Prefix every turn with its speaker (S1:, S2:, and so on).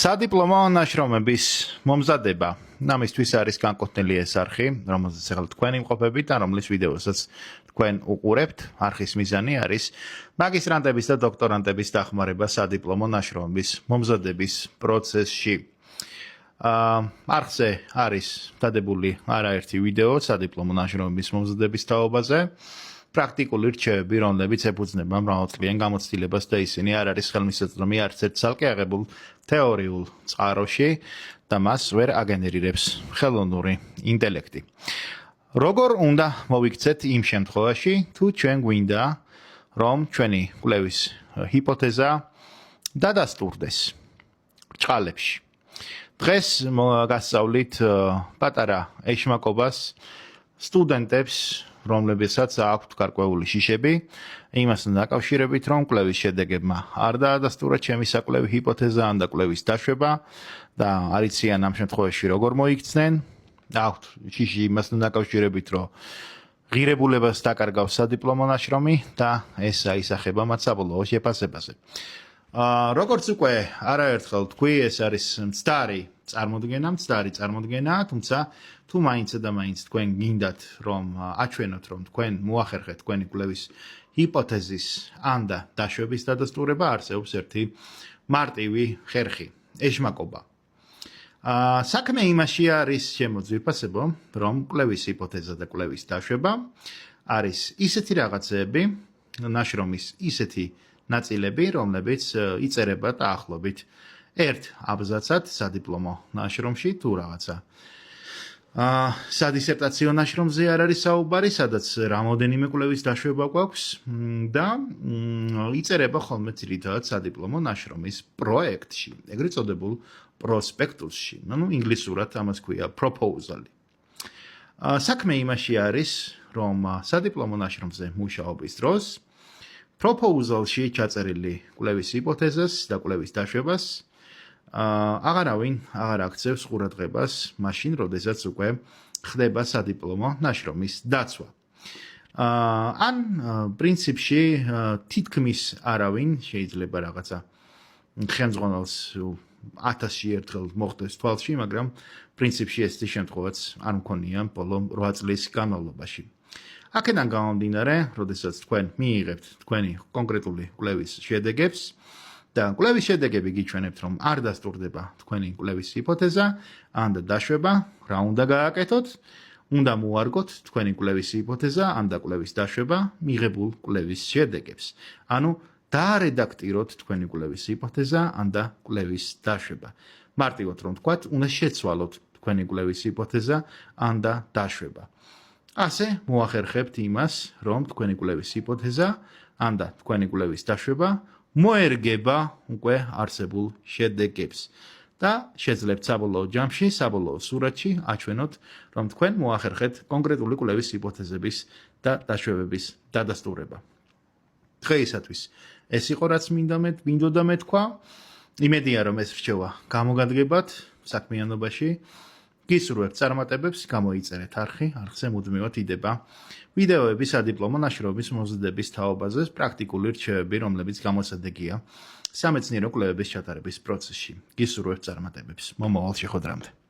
S1: სადიპლომო ნაშრომების მომზადება. ამისთვის არის განკუთვნილი ეს არხი, რომელზეც ახლა თქვენ იმყოფებით და რომლის ვიდეოსაც თქვენ უყურებთ. არხის მიზანი არის მაგისტრანტების და დოქტორანტების დახმარება სადიპლომო ნაშრომების მომზადების პროცესში. არხზე არის დადებული არაერთი ვიდეო სადიპლომო ნაშრომების მომზადების თაობაზე. პრაქტიკული რჩევები, რომლებიც ეფუძნება მრავალწლიან გამოცდილებას და ისინი არ არის ხელმისაწვდომი არც ერთ ცალკე აღებულ თეორიულ წყაროში და მას ვერ აგენერირებს ხელოვნური ინტელექტი. როგორ უნდა მოვიქცეთ იმ შემთხვევაში, თუ ჩვენ გვინდა, რომ ჩვენი კვლევის ჰიპოთეზა დადასტურდეს ბრჭყალებში. დღეს გასწავლით პატარა ეშმაკობას სტუდენტებს, რომლებსაც აქვთ გარკვეული შიშები, იმასთან დაკავშირებით, რომ კვლევის შედეგებმა არ დაადასტურა ჩემი საკვლევი ჰიპოთეზა ან და კვლევის დაშვება და არიციან ამ შემთხვევაში როგორ მოიქცნენ. აქვთ შიში იმასთან დაკავშირებით, რომ ღირებულებას დაკარგავს სადიპლომო ნაშრომი და ეს აისახება მათ საბოლოო შეფასებაზე. როგორც უკვე არაერთხელ თქვი, ეს არის მცდარი წარმოდგენა, თუმცა თუ მაინც და მაინც თქვენ გინდათ, რომ აჩვენოთ, რომ თქვენ მოახერხეთ თქვენი კვლევის ჰიპოთეზის ან და დაშვების დადასტურება, არსებობს ერთი მარტივი ხერხი, ეშმაკობა. საქმე იმაში არის შემოძვირფასებო, რომ კვლევის ჰიპოთეზა და კვლევის დაშვება არის ისეთი რაღაცეები, ნაშრომის ისეთი ნაწილები, რომლებიც იწერება დაახლოებით ერთ აბზაცად სადიპლომო ნაშრომში თუ რაღაცა სადისერტაციო ნაშრომზე არ არის საუბარი, სადაც რამოდენიმე კვლევის დაშვება გვაქვს და იწერება ხოლმე ძირითადად სადიპლომო ნაშრომის პროექტში, ეგრეთ წოდებულ პროსპექტუსში. ინგლისურად ამას ქვია proposal-ი. საქმე იმაში არის, რომ სადიპლომო ნაშრომზე მუშაობის დროს proposal-ში ჩაწერილი კვლევის ჰიპოთეზას და კვლევის დაშვებას აღარავინ აღარ აქცევს ყურადღებას მაშინ, როდესაც უკვე ხდება სადიპლომო ნაშრომის დაცვა. ან პრინციპში თითქმის არავინ შეიძლება რაღაცა ხელმძღვანელს 1000-ში ერთხელ მოხდეს თვალში, მაგრამ პრინციპში ესეთი შემთხვევაც არ მქონია ბოლო 8 წლის განმავლობაში. აქედან გამომდინარე, როდესაც თქვენ მიიღებთ თქვენი კონკრეტული კვლევის შედეგებს და კვლევის შედეგები გიჩვენებთ, რომ არ დასტურდება თქვენი კვლევის ჰიპოთეზა ან და დაშვება, რა უნდა გააკეთოთ? უნდა მოარგოთ თქვენი კვლევის ჰიპოთეზა ან და კვლევის დაშვება მიღებულ კვლევის შედეგებს. ანუ დაარედაქტიროთ თქვენი კვლევის ჰიპოთეზა ან და კვლევის დაშვება. მარტივად რომ ვთქვათ, უნდა შეცვალოთ თქვენი კვლევის ჰიპოთეზა ან და დაშვება. ასე მოახერხებთ იმას, რომ თქვენი კვლევის ჰიპოთეზა ან და თქვენი კვლევის დაშვება მოერგება უკვე არსებულ შედეგებს და შეძლებთ საბოლოო ჯამში, საბოლოო სურათში აჩვენოთ, რომ თქვენ მოახერხეთ კონკრეტული კვლევის ჰიპოთეზების და დაშვებების დადასტურება. დღეისათვის ეს იყო რაც მინდოდა მეთქვა. იმედია, რომ ეს რჩევა გამოგადგებათ საქმიანობაში. გისურვებთ წარმატებებს, გამოიწერეთ არხზე მუდმივად იდება ვიდეოები სადიპლომო ნაშრომების მომზადების თაობაზე, პრაქტიკული რჩევები, რომლებიც გამოსადეგია სამეცნიერო კვლევების ჩატარების პროცესში. გისურვებთ წარმატებებს. მომავალ შეხვედრამდე.